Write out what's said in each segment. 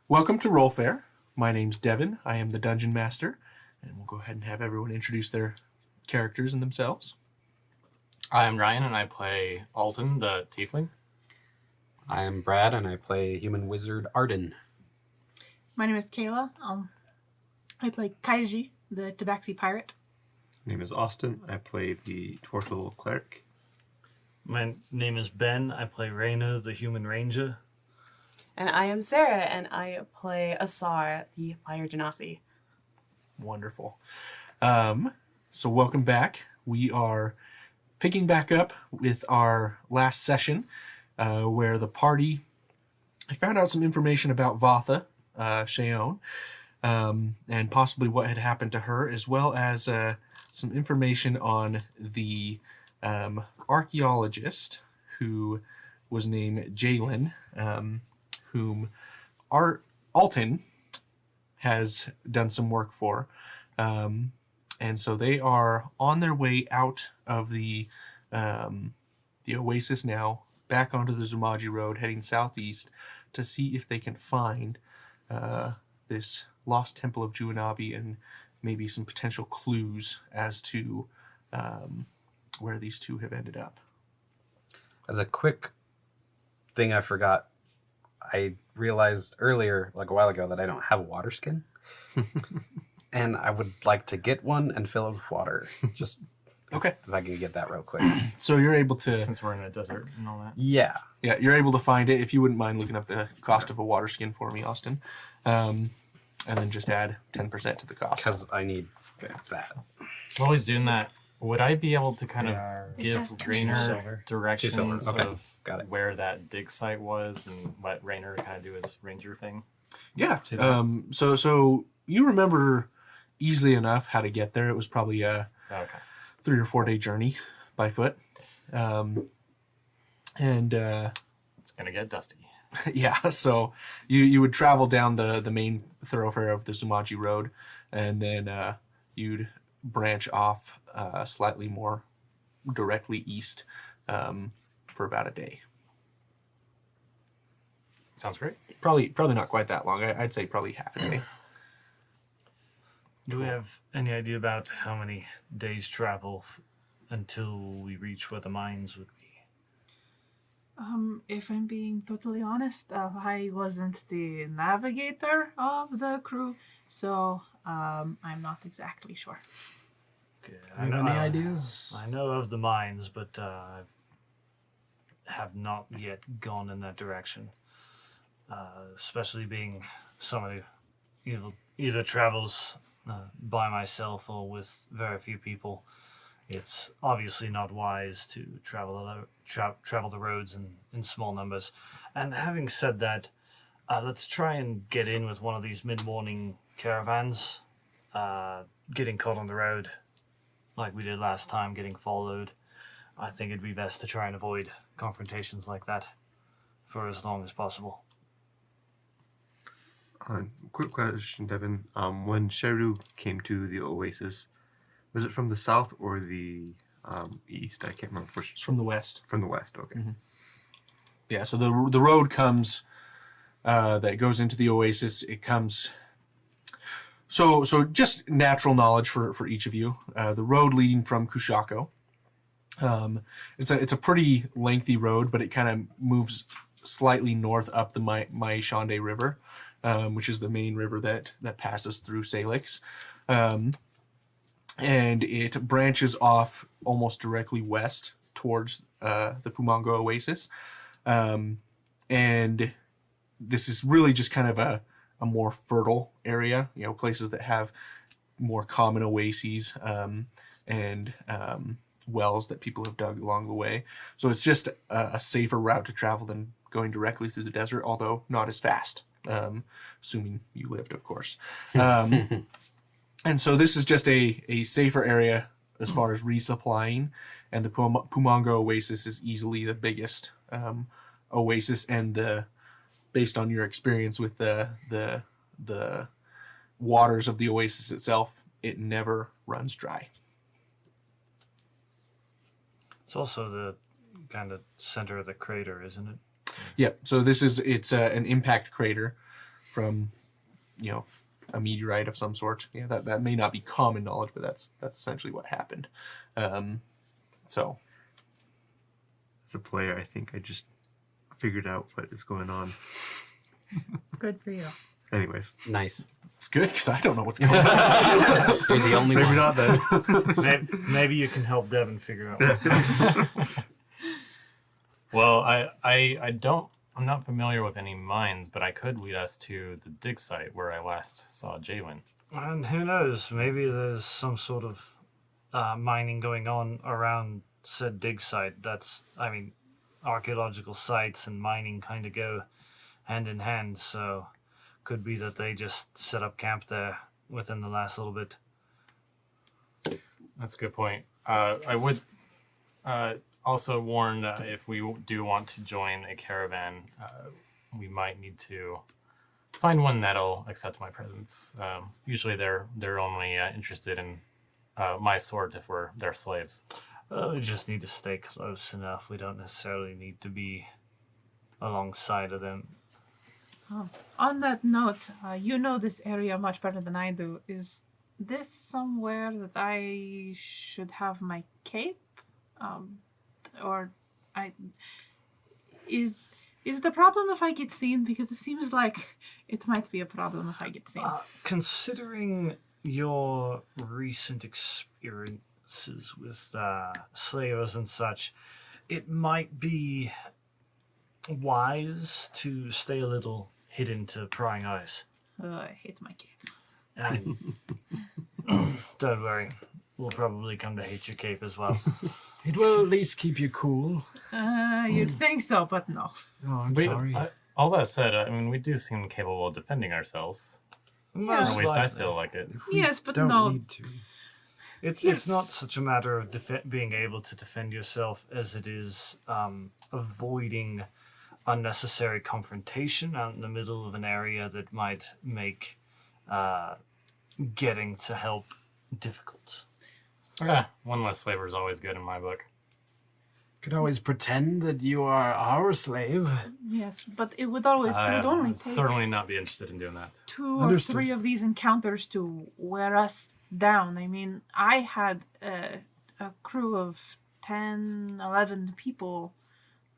Welcome to RollFare. My name's Devin. I am the Dungeon Master, and we'll go ahead and have everyone introduce their characters and themselves. I am Ryan, and I play Alton, the Tiefling. I am Brad, and I play Human Wizard Arden. My name is Kayla. I play Kaiji, the Tabaxi Pirate. My name is Austin. I play the Dwarf Cleric. My name is Ben. I play Reyna, the Human Ranger. And I am Sarah, and I play Asar, the Fire Genasi. Wonderful. So welcome back. We are picking back up with our last session, where the party found out some information about Vatheh, Shaon, and possibly what had happened to her, as well as some information on the archaeologist who was named Jalen, whom Alton has done some work for. And so they are on their way out of the oasis now, back onto the Zumaji Road, heading southeast to see if they can find this lost temple of Juanabi and maybe some potential clues as to where these two have ended up. As a quick thing I forgot, I realized earlier, like a while ago, that I don't have a water skin. And I would like to get one and fill it with water. Just Okay. if I can get that real quick. So you're able to... Since we're in a desert and all that. Yeah. Yeah, you're able to find it. If you wouldn't mind looking up the cost of a water skin for me, Austin. And then just add 10% to the cost. Because I need that. While he's doing that, would I be able to kind of It give just Rainer silver. directions 2 silver. Okay. of Got it. where that dig site was and what Rainer kind of do his ranger thing? Yeah. To that? So you remember easily enough how to get there. It was probably a Okay. 3 or 4 day journey by foot. And It's going to get dusty. yeah, so you would travel down the main thoroughfare of the Zumaji Road, and then you'd branch off slightly more directly east for about a day. Sounds great. Probably not quite that long. I'd say probably half a day. Do we have any idea about how many days travel until we reach where the mines would be? If I'm being totally honest, I wasn't the navigator of the crew, so I'm not exactly sure. Okay, Any ideas? I know of the mines, but I have not yet gone in that direction. Especially being somebody who either travels by myself or with very few people. It's obviously not wise to travel the roads in small numbers. And having said that, let's try and get in with one of these mid-morning caravans. Getting caught on the road, like we did last time, getting followed. I think it'd be best to try and avoid confrontations like that for as long as possible. Quick question, Devin. When Sheru came to the oasis, was it from the south or the east? I can't remember which. It's from the west. From the west, okay. Mm-hmm. Yeah, so the road comes that goes into the oasis. It comes. So just natural knowledge for each of you. The road leading from Kushako. It's a pretty lengthy road, but it kind of moves slightly north up the Maishande River, which is the main river that passes through Salix. And it branches off almost directly west towards the Pumongo Oasis. And this is really just kind of a more fertile area, places that have more common oases and wells that people have dug along the way. So it's just a safer route to travel than going directly through the desert, although not as fast, assuming you lived, of course. And so this is just a safer area as far as resupplying, and the Pumongo Oasis is easily the biggest oasis, and based on your experience with the waters of the oasis itself, it never runs dry. It's also the kind of center of the crater, isn't it? Yep. So it's an impact crater from, a meteorite of some sort. That may not be common knowledge, but that's essentially what happened. So, as a player, I think I just figured out what is going on. Good for you. Anyways, Nice. it's good because I don't know what's going on. You're the only maybe one. not then. Maybe you can help Devin figure out what's going on. Well, I'm not familiar with any mines, but I could lead us to the dig site where I last saw Jalen. And who knows? Maybe there's some sort of mining going on around said dig site. Archaeological sites and mining kind of go hand in hand. So, could be that they just set up camp there within the last little bit. That's a good point. I would also warn if we do want to join a caravan, we might need to find one that'll accept my presence. Usually they're only interested in my sort if we're their slaves. We just need to stay close enough. We don't necessarily need to be alongside of them. On that note, you know this area much better than I do. Is this somewhere that I should have my cape? Is the problem if I get seen? Because it seems like it might be a problem if I get seen. Considering your recent experiences with slavers and such, it might be wise to stay a little hidden to prying eyes. I hate my cape. And don't worry, we'll probably come to hate your cape as well. It will at least keep you cool. You'd think so, but no. Oh, I'm sorry. All that said, we do seem capable of defending ourselves. Or at least I feel like it. If we Yes, but don't no. need to. It's not such a matter of being able to defend yourself as it is avoiding unnecessary confrontation out in the middle of an area that might make getting to help difficult. One less slaver is always good in my book. Could always pretend that you are our slave. Yes, but it would only take Certainly not be interested in doing that. 2 Understood. or 3 of these encounters to wear us down. I mean, I had a crew of 10, 11 people,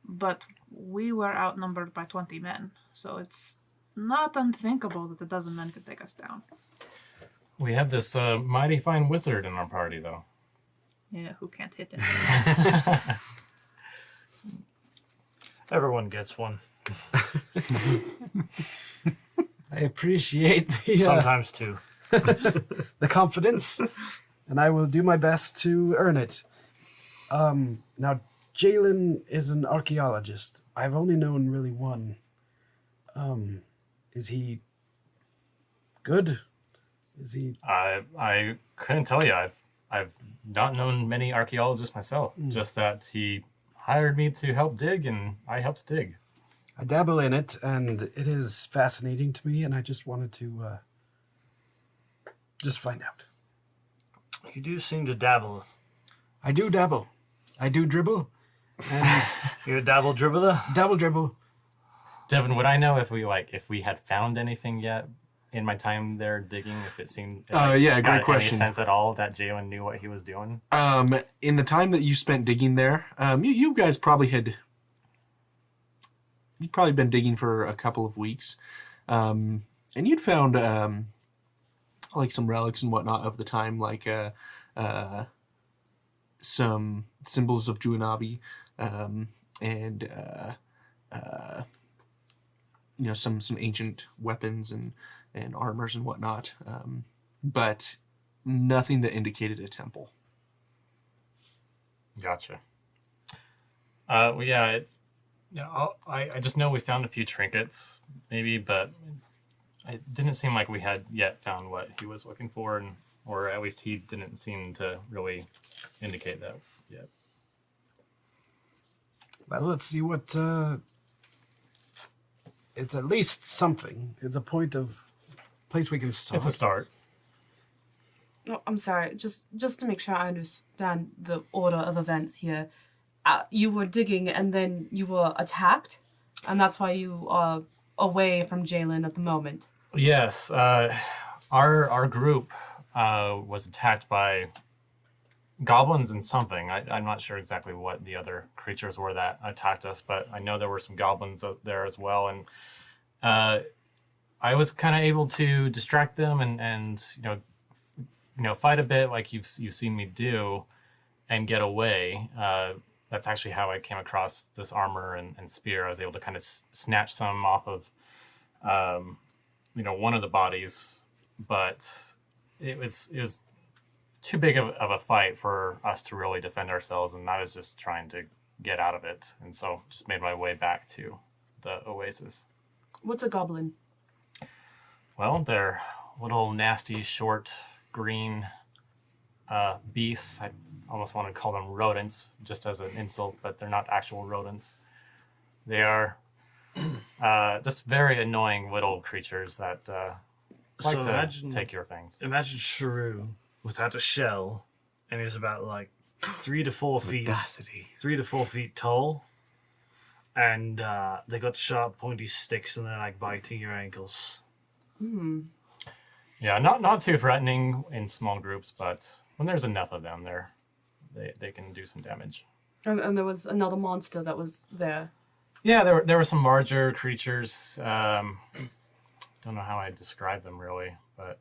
but we were outnumbered by 20 men. So it's not unthinkable that a dozen men could take us down. We have this mighty fine wizard in our party, though. Yeah, who can't hit it? Everyone gets one. I appreciate the Sometimes two. the confidence, and I will do my best to earn it. Now, Jalen is an archaeologist. I've only known really one. Is he good? Is he? I couldn't tell you. I've not known many archaeologists myself. Just that he hired me to help dig, and I helped dig. I dabble in it, and it is fascinating to me, and I just wanted to just find out. You do seem to dabble. I do dabble. I do dribble. And You're a dabble dribbler? dabble dribble. Devin, would I know if we had found anything yet in my time there digging? If it seemed Yeah, got great question. Any sense at all that Jalen knew what he was doing? In the time that you spent digging there, you guys probably you'd probably been digging for a couple of weeks, and you'd found like some relics and whatnot of the time, like some symbols of Juanabi, and some ancient weapons and armors and whatnot, but nothing that indicated a temple. Gotcha. I just know we found a few trinkets, maybe, but it didn't seem like we had yet found what he was looking for, or at least he didn't seem to really indicate that yet. Well, let's see what. It's at least something. It's a place we can start. It's a start. No, I'm sorry. Just to make sure I understand the order of events here. You were digging and then you were attacked, and that's why you away from Jalen at the moment. Yes, our group was attacked by goblins and something. I'm not sure exactly what the other creatures were that attacked us, but I know there were some goblins out there as well. And I was kind of able to distract them and fight a bit like you've seen me do, and get away. That's actually how I came across this armor and spear. I was able to kind of snatch some off of one of the bodies, but it was too big of a fight for us to really defend ourselves, and I was just trying to get out of it, and so just made my way back to the oasis. What's a goblin? Well, they're little nasty, short, green beasts. I almost want to call them rodents, just as an insult, but they're not actual rodents. They are just very annoying little creatures that like to take your things. Imagine Shrew without a shell, and he's about like 3 to 4 feet. Audacity. 3 to 4 feet tall, and they got sharp, pointy sticks, and they're like biting your ankles. Yeah, not too threatening in small groups, but when there's enough of them, they can do some damage. And there was another monster that was there. Yeah, there were some larger creatures. Don't know how I describe them really, but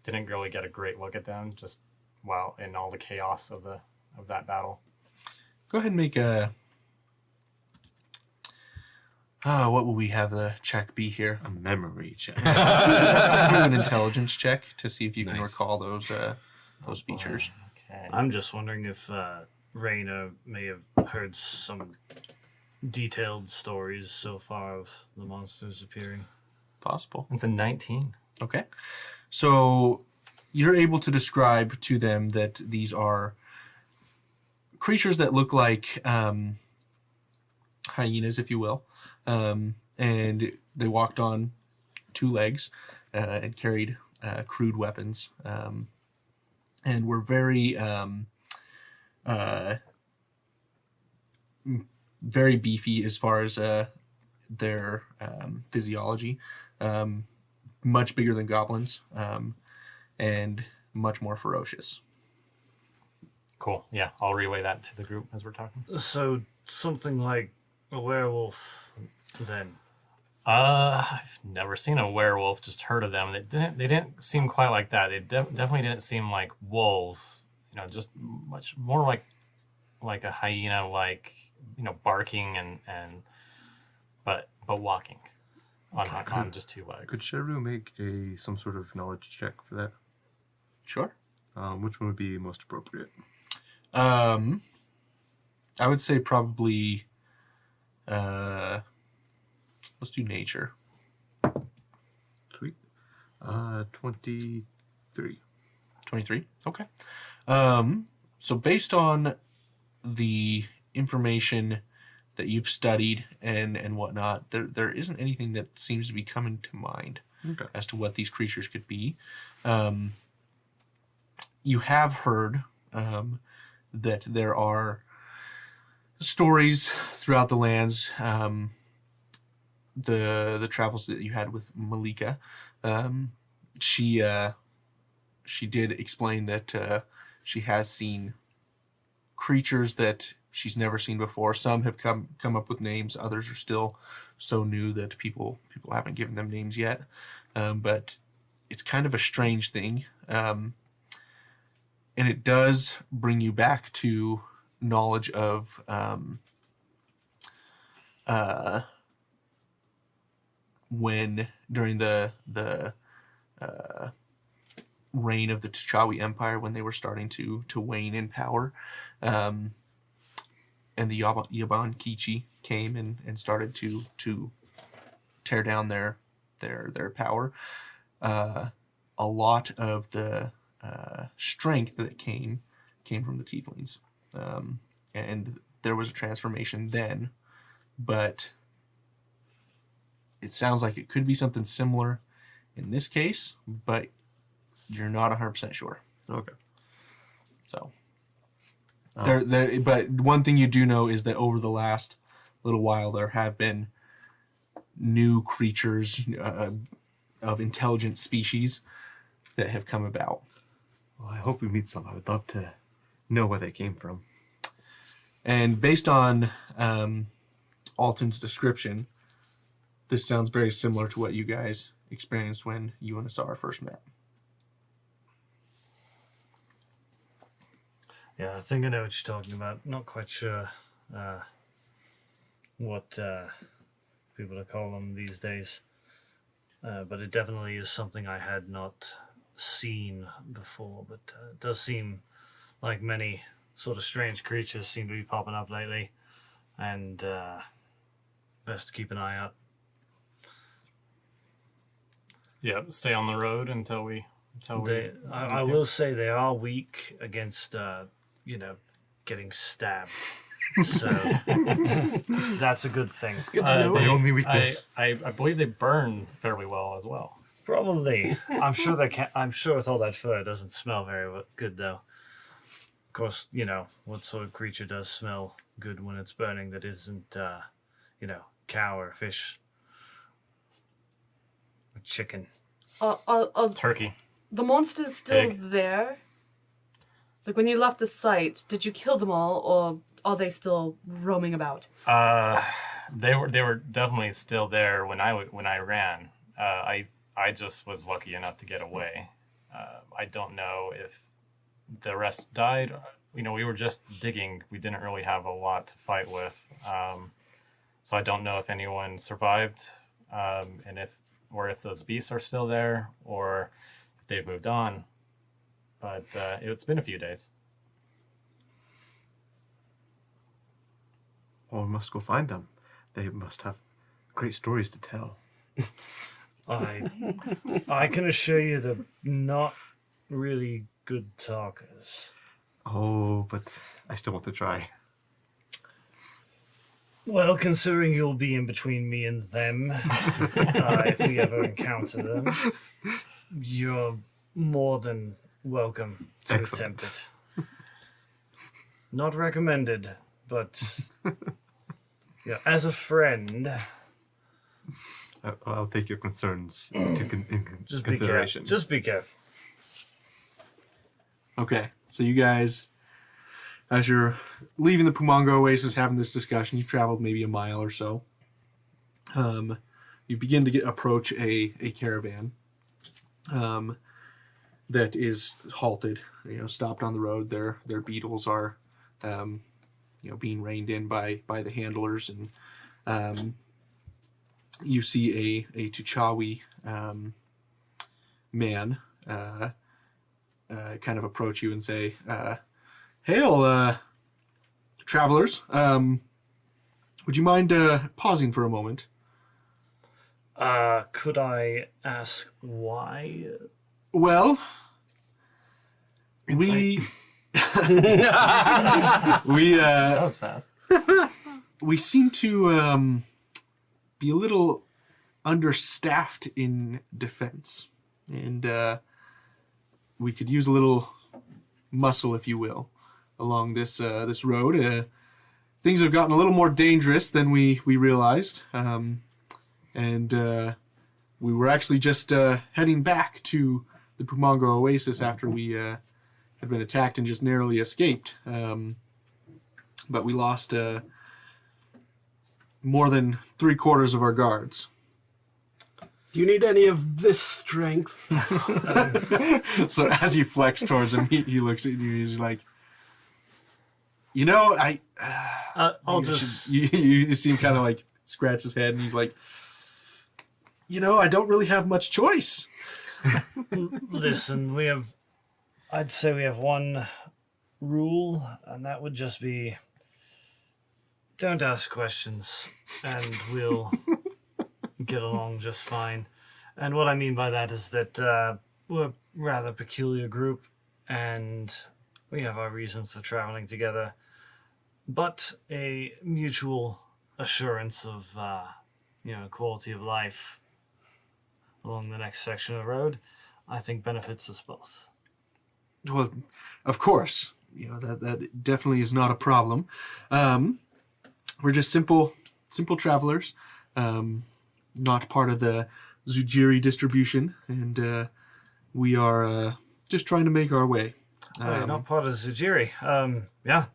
didn't really get a great look at them. Just in all the chaos of that battle. Go ahead and make a. What will we have the check be here? A memory check. Let's do an intelligence check to see if you can Nice. recall those features. Okay. I'm just wondering if Raina may have heard some detailed stories so far of the monsters appearing. Possible. It's a 19. Okay. So you're able to describe to them that these are creatures that look like hyenas, if you will. And they walked on 2 legs and carried crude weapons. And were very, very beefy as far as their physiology. Much bigger than goblins, and much more ferocious. Cool. Yeah, I'll relay that to the group as we're talking. So something like a werewolf then. I've never seen a werewolf, just heard of them. They didn't seem quite like that. They definitely didn't seem like wolves. Just much more like a hyena, barking and but walking on just 2 legs. Could Sheru make some sort of knowledge check for that? Sure. Which one would be most appropriate? I would say probably. Let's do nature. Sweet. 23. 23. Okay. So based on the information that you've studied and whatnot, there isn't anything that seems to be coming to mind as to what these creatures could be. You have heard that there are stories throughout the lands, the travels that you had with Malika. She did explain that she has seen creatures that she's never seen before. Some have come up with names. Others are still so new that people haven't given them names yet. But it's kind of a strange thing. And it does bring you back to knowledge of when during the reign of the T'Chawi Empire, when they were starting to wane in power, and the Yaban Kichi came and started to tear down their power. A lot of the strength that came from the Tieflings, and there was a transformation then, but it sounds like it could be something similar in this case, but you're not 100% sure. Okay. So, but one thing you do know is that over the last little while, there have been new creatures of intelligent species that have come about. Well, I hope we meet some. I would love to know where they came from. And based on Alton's description, this sounds very similar to what you guys experienced when you and Asara first met. Yeah, I think I know what you're talking about. Not quite sure what people call them these days. But it definitely is something I had not seen before. But it does seem like many sort of strange creatures seem to be popping up lately. And best to keep an eye out. Yeah, stay on the road until we. I will say they are weak against, getting stabbed. So that's a good thing. It's good to know. My only weakness. I believe they burn fairly well as well. Probably. I'm sure they can. I'm sure with all that fur, it doesn't smell very good, though. Of course, what sort of creature does smell good when it's burning that isn't, cow or fish or chicken. Turkey. The monster's still Pig. there? Like, when you left the site, did you kill them all, or are they still roaming about? They were definitely still there when I ran. I just was lucky enough to get away. I don't know if the rest died. We were just digging. We didn't really have a lot to fight with. So I don't know if anyone survived, and if those beasts are still there, or if they've moved on. But it's been a few days. Oh, we must go find them. They must have great stories to tell. I can assure you they're not really good talkers. Oh, but I still want to try. Well, considering you'll be in between me and them, if we ever encounter them, you're more than welcome to Excellent. attempt it. Not recommended, but as a friend, I'll take your concerns into just consideration. Just be careful. Okay, so you guys, as you're leaving the Pumongo Oasis, having this discussion, you've traveled maybe a mile or so. You begin to approach a caravan that is halted, stopped on the road. Their beetles are, being reined in by the handlers, and you see a T'Chawi man kind of approach you and say, "Hail, travelers. Would you mind pausing for a moment?" Could I ask why? Well, we That was fast. we seem to be a little understaffed in defense, and we could use a little muscle, if you will, along this road. Things have gotten a little more dangerous than we realized, and we were actually just heading back to the Pumongo Oasis after we had been attacked and just narrowly escaped. But we lost more than 3/4 of our guards. Do you need any of this strength? So as you flex towards him, he looks at you. He's like, I'll just. You see him kind of like scratch his head, and he's like, I don't really have much choice. Listen, I'd say we have one rule, and that would just be don't ask questions, and we'll get along just fine. And what I mean by that is that we're a rather peculiar group, and we have our reasons for traveling together, but a mutual assurance of, quality of life along the next section of the road, I think benefits us both. Well, of course, that definitely is not a problem. We're just simple travelers. not part of the Zujiri distribution, and we are just trying to make our way. Oh, you're not part of Zujiri. Yeah,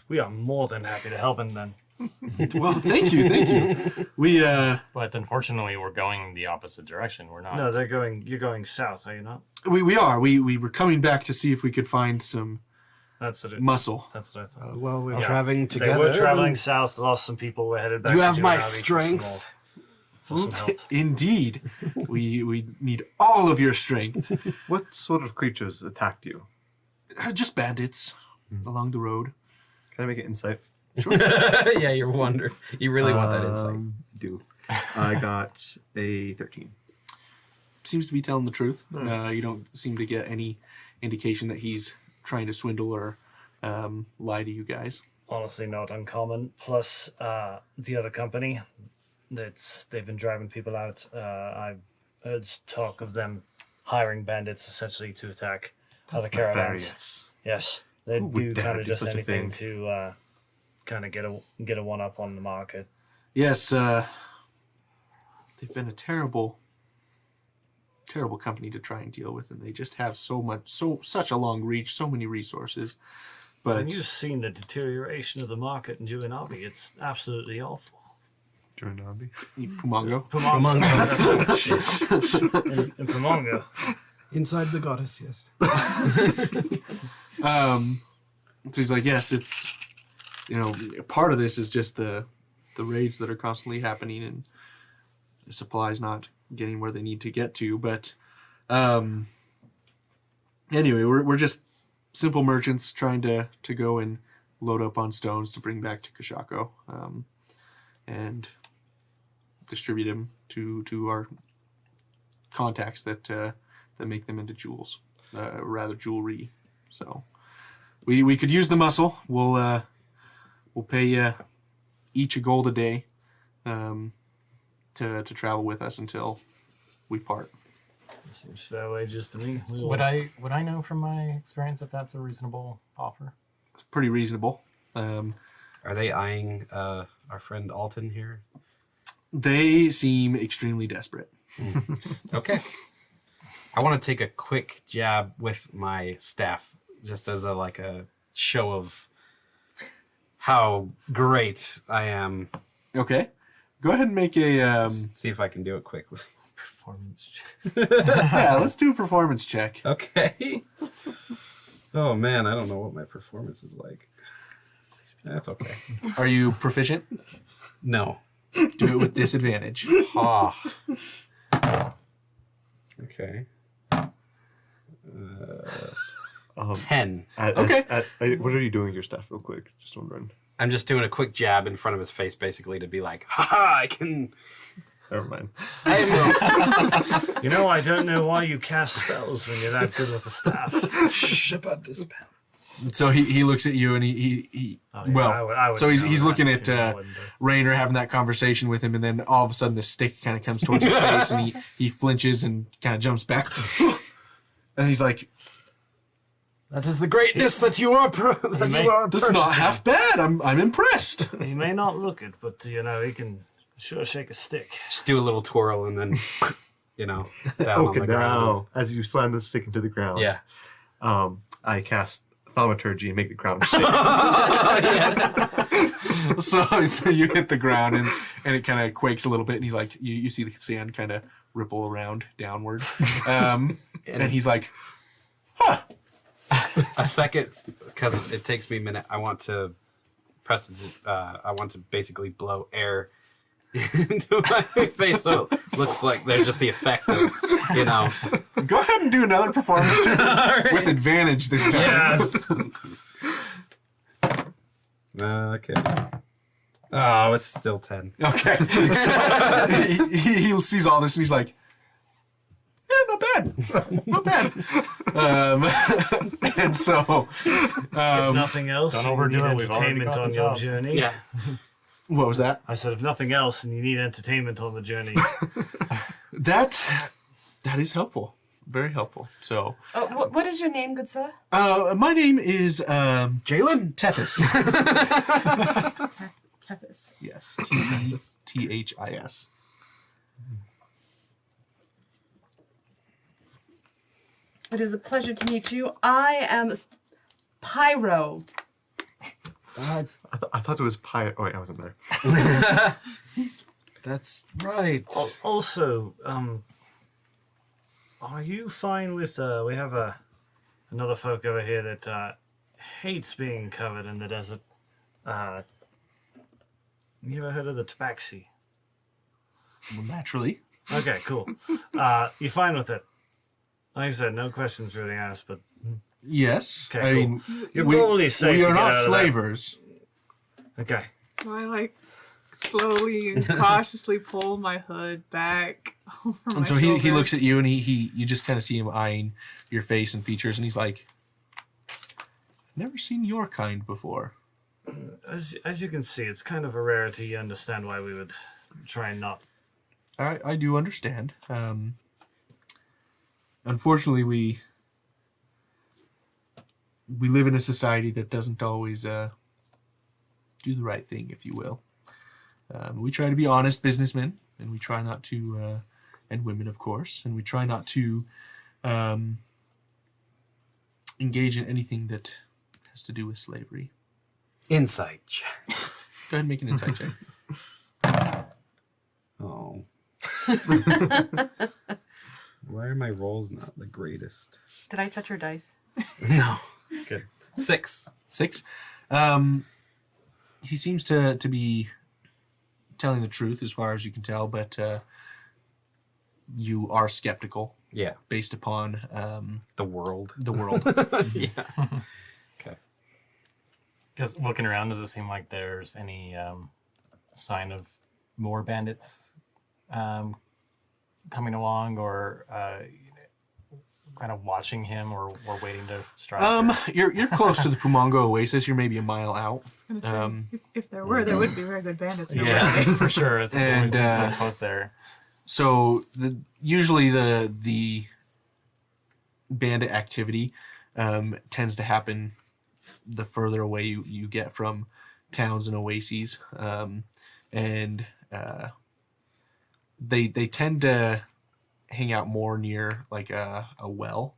we are more than happy to help him then. Well, thank you. We But unfortunately, we're going the opposite direction. We're not. No, you're going south, are you not? we are. We were coming back to see if we could find some That's what muscle. That's what I thought. Well, we're Yeah. traveling together. They were traveling south, lost some people, we're headed back You to have my Jiravi for some strength. more- For some help. Indeed. we need all of your strength. What sort of creatures attacked you? Just bandits along the road. Can I make an insight? Yeah, you really want that insight. Do. I got a 13. Seems to be telling the truth. You don't seem to get any indication that he's trying to swindle or lie to you guys. Honestly, not uncommon. Plus, the other company, they've been driving people out. I've heard talk of them hiring bandits essentially to attack other caravans. Nefarious. Yes, they Who would do dare kind of do just such a anything thing? to kind of get a one up on the market. Yes, they've been a terrible company to try and deal with, and they just have such a long reach, so many resources. But And you've seen the deterioration of the market in Juanabi. It's absolutely awful. Jornabi. Pumongo. Pumongo. In Pumongo. Inside the goddess, yes. So he's like, yes, it's, part of this is just the raids that are constantly happening and the supplies not getting where they need to get to. But anyway, we're just simple merchants trying to go and load up on stones to bring back to Kashako and distribute them to our contacts that make them into jewels, rather jewelry. So we could use the muscle. We'll pay you each a gold a day to travel with us until we part. Seems fair wages to me. Would I know from my experience if that's a reasonable offer? It's pretty reasonable. Are they eyeing our friend Alton here? They seem extremely desperate. Okay. I want to take a quick jab with my staff, just as a show of how great I am. Okay, go ahead and make a See if I can do it quickly. Performance. yeah. Let's do a performance check. Okay. Oh man, I don't know what my performance is like. That's okay. Are you proficient? No. Do it with disadvantage. Ah. Okay. 10. Okay. What are you doing with your stuff, real quick? Just wondering. I'm just doing a quick jab in front of his face, basically, to be like, ha, I can. Never mind. You know, I don't know why you cast spells when you're that good with the staff. Shh about this spell. So he looks at you and he Oh, yeah, well. I would So he's know looking that at too, wouldn't I? Rainer having that conversation with him, and then all of a sudden the stick kind of comes towards his face, and he flinches and kind of jumps back, and he's like, That is the greatness that you are. "This is not half bad. I'm impressed." He may not look it, but he can sure shake a stick. Just do a little twirl and then, down on Okay, the now, ground. as you slam the stick into the ground, Yeah. I cast thaumaturgy and make the ground shake. So you hit the ground and it kind of quakes a little bit, and he's like, you see the sand kind of ripple around downward, and he's like, "Huh." A second, because it takes me a minute. I want to I want to basically blow air into my face, so it looks like there's just the effect of, Go ahead and do another performance check with advantage this time. Yes. Okay. Oh, it's still 10. Okay. So, he sees all this and he's like, "Yeah, not bad, not bad." And so, If nothing else, don't you overdo need it, we've already entertainment got the on your job. journey. Yeah. what was that? I said, if nothing else, and you need entertainment on the journey. That is helpful, very helpful. So, What is your name, good sir? my name is Jalen Tethys. Tethys. Yes, Tethis. It is a pleasure to meet you. I am Pyro. I thought it was pie. Oh wait, I wasn't there. That's right. Also, are you fine with? We have another folk over here that hates being covered in the desert. You ever heard of the tabaxi? Well, naturally. Okay, cool. You fine with it? Like I said, no questions really asked, but Yes. Okay, I cool. mean, you're probably safe. we to are get not out of that. slavers. Okay. So I like slowly and cautiously pull my hood back over my And so he looks shoulders. at you, and you just kind of see him eyeing your face and features, and he's like, "Never seen your kind before." As you can see, it's kind of a rarity. You understand why we would try and not. I do understand. Unfortunately, we live in a society that doesn't always do the right thing, if you will. We try to be honest businessmen, and we try not to, and women, of course, and we try not to engage in anything that has to do with slavery. Insight check. Go ahead and make an insight check. Oh. Why are my rolls not the greatest? Did I touch your dice? No. Good. 6. 6. He seems to be telling the truth as far as you can tell, but you are skeptical Yeah. based upon The world. the world. Yeah. Okay. Because looking around, does it seem like there's any sign of more bandits coming along, or kind of watching him, or waiting to strike? You're close to the Pumongo Oasis. You're maybe a mile out. I was gonna say, Um, if there were, there would be very good bandits. there, Yeah, wouldn't for sure. It's always And, been so close there. So usually the bandit activity tends to happen the further away you get from towns and oases, and they tend to hang out more near like a well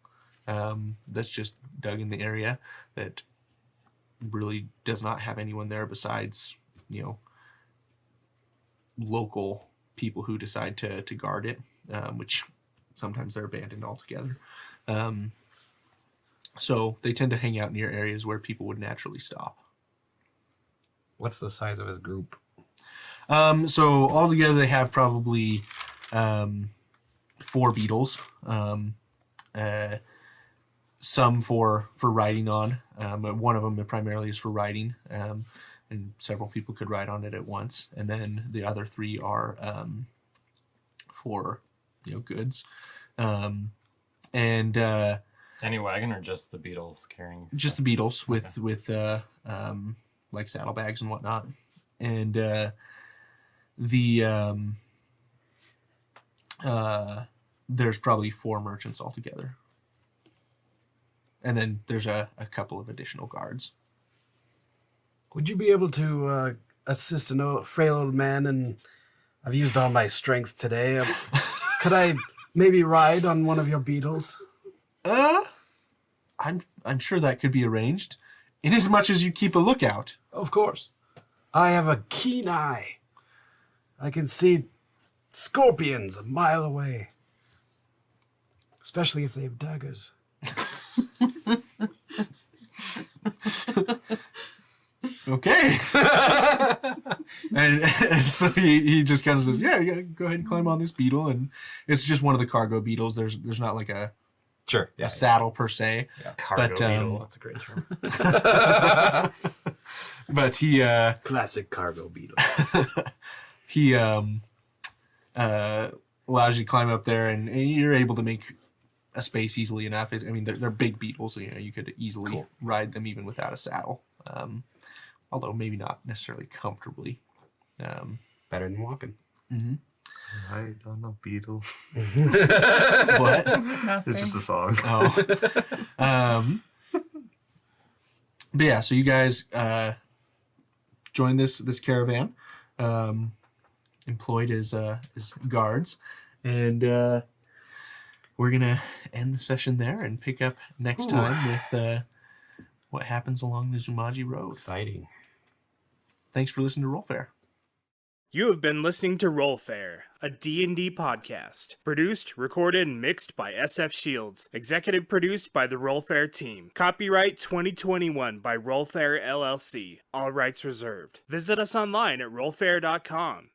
that's just dug in the area that really does not have anyone there besides local people who decide to guard it, which sometimes they're abandoned altogether. So they tend to hang out near areas where people would naturally stop. What's the size of his group? So altogether they have probably 4 beetles. Some for riding on. One of them primarily is for riding, and several people could ride on it at once. And then the other 3 are for goods. And Any wagon, or just the beetles carrying? just the stuff? beetles with like saddlebags and whatnot. And there's probably 4 merchants altogether. And then there's a couple of additional guards. Would you be able to assist a frail old man? And I've used all my strength today. Could I maybe ride on one of your beetles? I'm sure that could be arranged, in as much as you keep a lookout. Of course. I have a keen eye. I can see scorpions a mile away. Especially if they have daggers. Okay. and so he just kind of says, yeah, you gotta go ahead and climb on this beetle. And it's just one of the cargo beetles. There's not like a Sure. a saddle per se. Cargo but, beetle. That's a great term. But he Classic cargo beetle. he allows you to climb up there, and you're able to make a space easily enough. I mean, they're big beetles, so you could easily ride them even without a saddle. Although maybe not necessarily comfortably. Better than walking. I don't know, Beetle. What? It's just a song. Oh. But yeah, so you guys join this caravan. employed as guards, and we're gonna end the session there and pick up next time with what happens along the Zumaji Road. Exciting. Thanks for listening to RollFare. You have been listening to RollFare, a D&D podcast. Produced, recorded, and mixed by SF Shields. Executive produced by the RollFare team. Copyright 2021 by RollFare LLC. All rights reserved. Visit us online at rollfare.com.